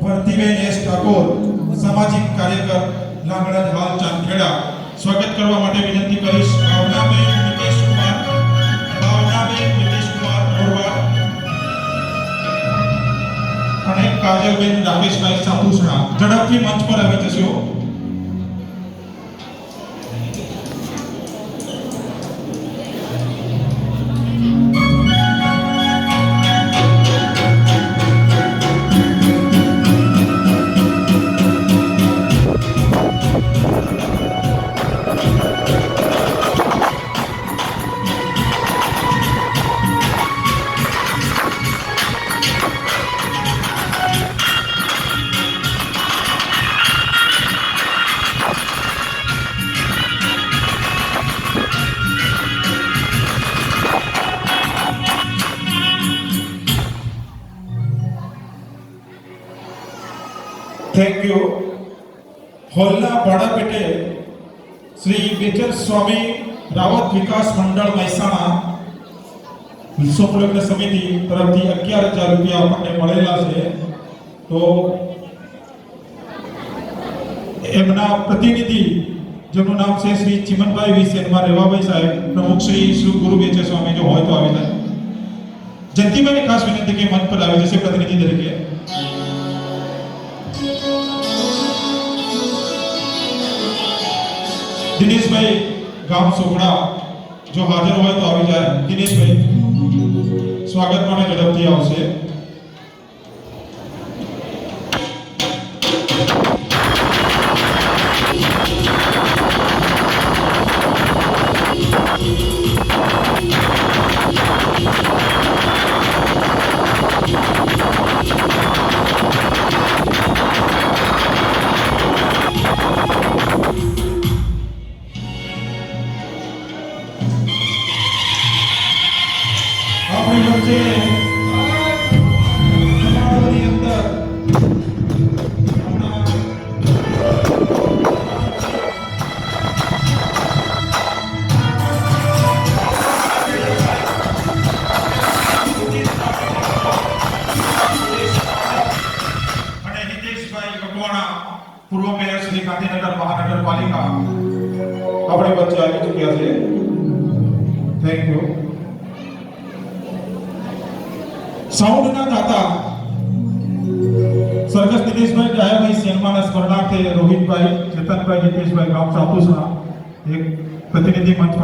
ભરતીબેન S Thakor, સામાજિક કાર્યકર, લાંગડા હાલ ચાંદખેડા, સ્વાગત કરવા માટે વિનંતી કરીશ. ભાવનાબેન નીતિશ કુમાર મોરવા અને કાજલબેન રાકેશભાઈ સાપુસણા ઝડપથી મંચ પર આવી જશો. Thank you. હોલના ભાડા પેટે શ્રી બેચર સ્વામી રાવત વિકાસ મંડળ મહેસાણા વિશ્વ સમિતિ તરફથી 11,000 રૂપિયા આપણને મળેલા છે. તો એમના પ્રતિનિધિ જેમનું નામ છે શ્રી ચિમનભાઈ વી સેનમાં રેવાભાઈ સાહેબ, પ્રમુખ શ્રી ગુરુ બેચર સ્વામી જો હોય તો આવી જાય. જયંતિભાઈની ખાસ વિનંતી કે મંચ પર આવી જશે પ્રતિનિધિ તરીકે. દિનેશભાઈ ગામ સોગડા જો હાજર હોય તો આવી જાય. દિનેશભાઈ સ્વાગત માટે ઝડપથી આવશે. પૂર્વ મેયર શ્રી ગાંધીનગર મહાનગરપાલિકા આપણી વચ્ચે આવી ચૂક્યા છે. Thank you. સાઉન્ડના દાતા સ્વર્ગસ્થ દિનેશભાઈ ડાયાભાઈ સેનમાના સ્મરણાર્થે રોહિતભાઈ, ચેતનભાઈ, જીતેશભાઈ ગામ સાપુસણા એક પ્રતિનિધિ મંચ પર